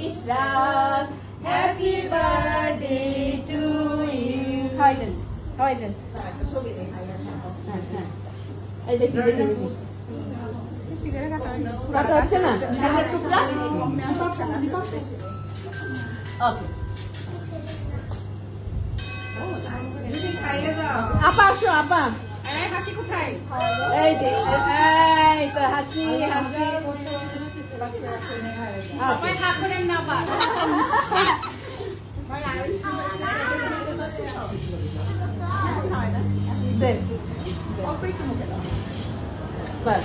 Ishraf, happy birthday to you. Haydi, haydi. এই দেখি দেখি দেখি কত হচ্ছে না সামনের টুকরা ওকে আপা আসো আপা হাসি কোথায় এই যে এই তো হাসি হাসি আপা হাত করেন না আপা দেখ বাস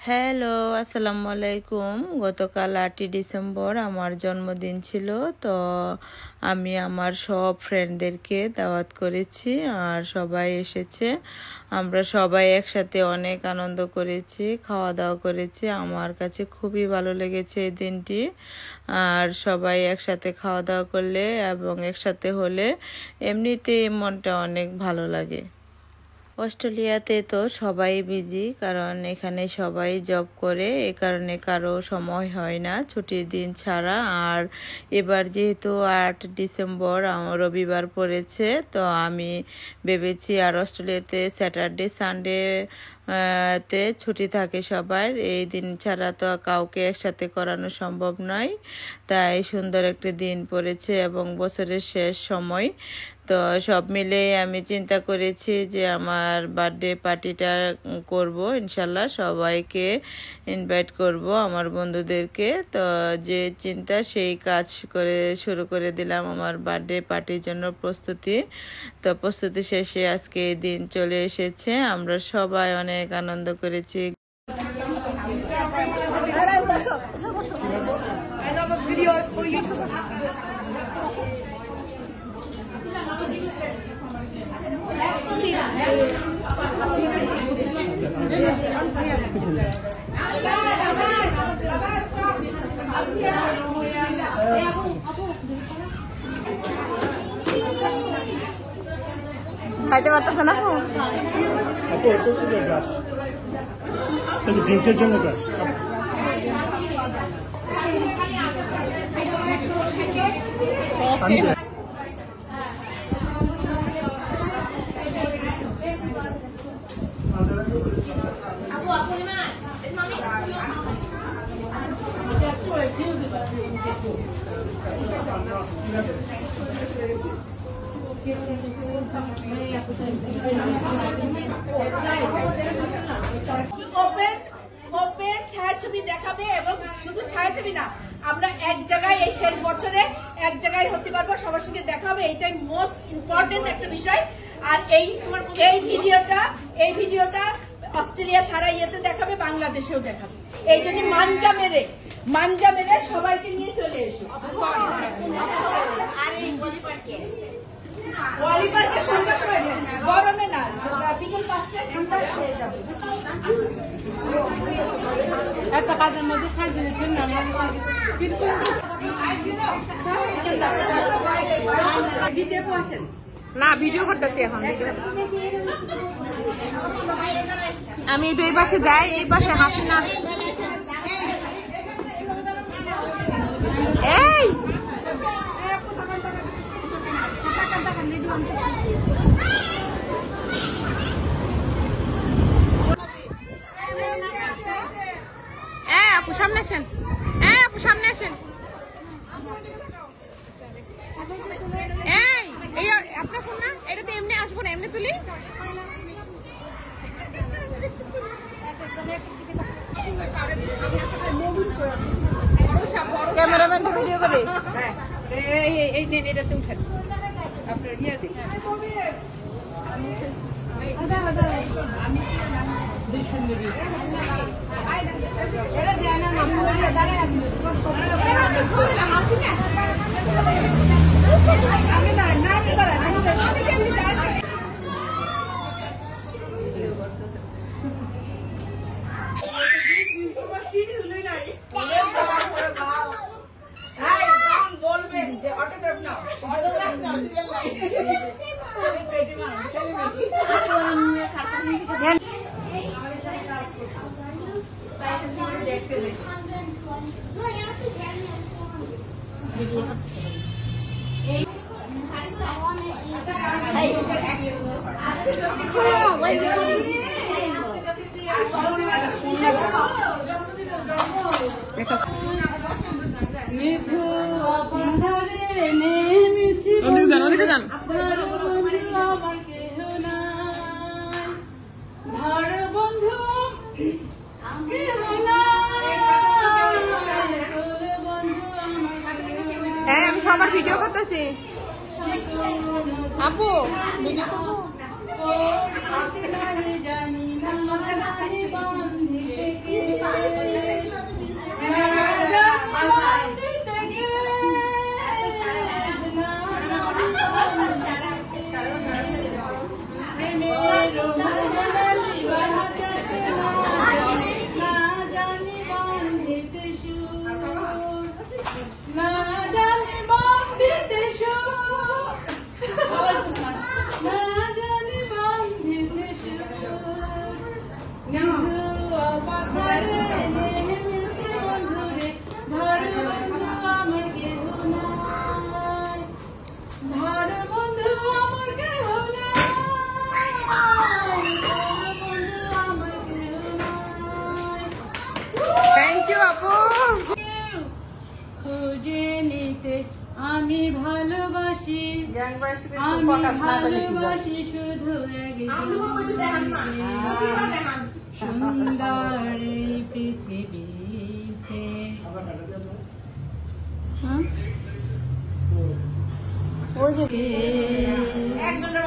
হ্যালো, আসসালামু আলাইকুম। গতকাল 8ই ডিসেম্বর আমার জন্মদিন ছিল, তো আমি আমার সব ফ্রেন্ডদেরকে দাওয়াত করেছি আর সবাই এসেছে। আমরা সবাই একসাথে অনেক আনন্দ করেছি, খাওয়া দাওয়া করেছি। আমার কাছে খুবই ভালো লেগেছে এই দিনটি। আর সবাই একসাথে খাওয়া দাওয়া করলে এবং একসাথে হলে এমনিতেই মনটা অনেক ভালো লাগে। অস্ট্রেলিয়াতে তো সবাই বিজি, কারণ এখানে সবাই জব করে, এ কারণে কারো সময় হয় না ছুটির দিন ছাড়া। আর এবার যেহেতু 8 ডিসেম্বর রবিবার পড়েছে, তো আমি ভেবেছি আর অস্ট্রেলিয়াতে স্যাটারডে সানডে তে ছুটি থাকে সবার, এই দিন ছাড়া তো কাউকে একসাথে করানো সম্ভব নয়। তাই সুন্দর একটা দিন পড়েছে এবং বছরের শেষ সময়, তো সব মিলে আমি চিন্তা করেছি যে আমার বার্থডে পার্টিটা করব ইনশাল্লাহ, সবাইকে ইনভাইট করব আমার বন্ধুদেরকে। তো যে চিন্তা সেই কাজ করে শুরু করে দিলাম আমার বার্থডে পার্টির জন্য প্রস্তুতি। তো প্রস্তুতি শেষে আজকে এই দিন চলে এসেছে, আমরা সবাই অনেক আনন্দ করেছি। খাইতে পারতেছে না ড্রিঙ্কসের জন্য গ্লাস ওপেন ছায়াছবি দেখাবে এবং শুধু ছায়াছবি না, আমরা এক জায়গায় এই শেষ বছরে এক জায়গায় হতে পারবো, সবার সঙ্গে দেখা হবে, এইটাই মোস্ট ইম্পর্টেন্ট একটা বিষয়। আর এই ভিডিওটা অস্ট্রেলিয়া সারা ইয়েতে দেখাবে, বাংলাদেশেও দেখাবে। এই জন্য মানজা মেরে সবাইকে নিয়ে চলে এসো। ওয়ালিবারকে সন্ধ্যা সময় গরমে না, বিকেল 5টায় ঠান্ডা হয়ে যাবে। এত কাজের মধ্যে সাজিয়ে জন্য কিন্তু না, ভিডিও করতেছি এখন। আমি এই পাশে যাই, এই পাশে হাসিনা। এই আপু সামনে আসেন, আপু সামনে আসেন। এই আপনার ফোন না, এটা তো এমনি আসবো না, এমনি তুলি। ক্যামেরাম্যান ভিডিও করে এই দিন এটাতে উঠেন আপনার ইয়ে দিন। বলবেন যে অটোগ্রাফ নাও, অটোগ্রাফ নাও। হ্যাঁ আমি সবার ভিডিও করতেছি আপু ভিডিও করবো থ্যাংক ইউ আপু খুঁজে নিতে আমি ভালোবাসি আমি ভালোবাসি শুধু সুন্দর এই পৃথিবীতে একজনের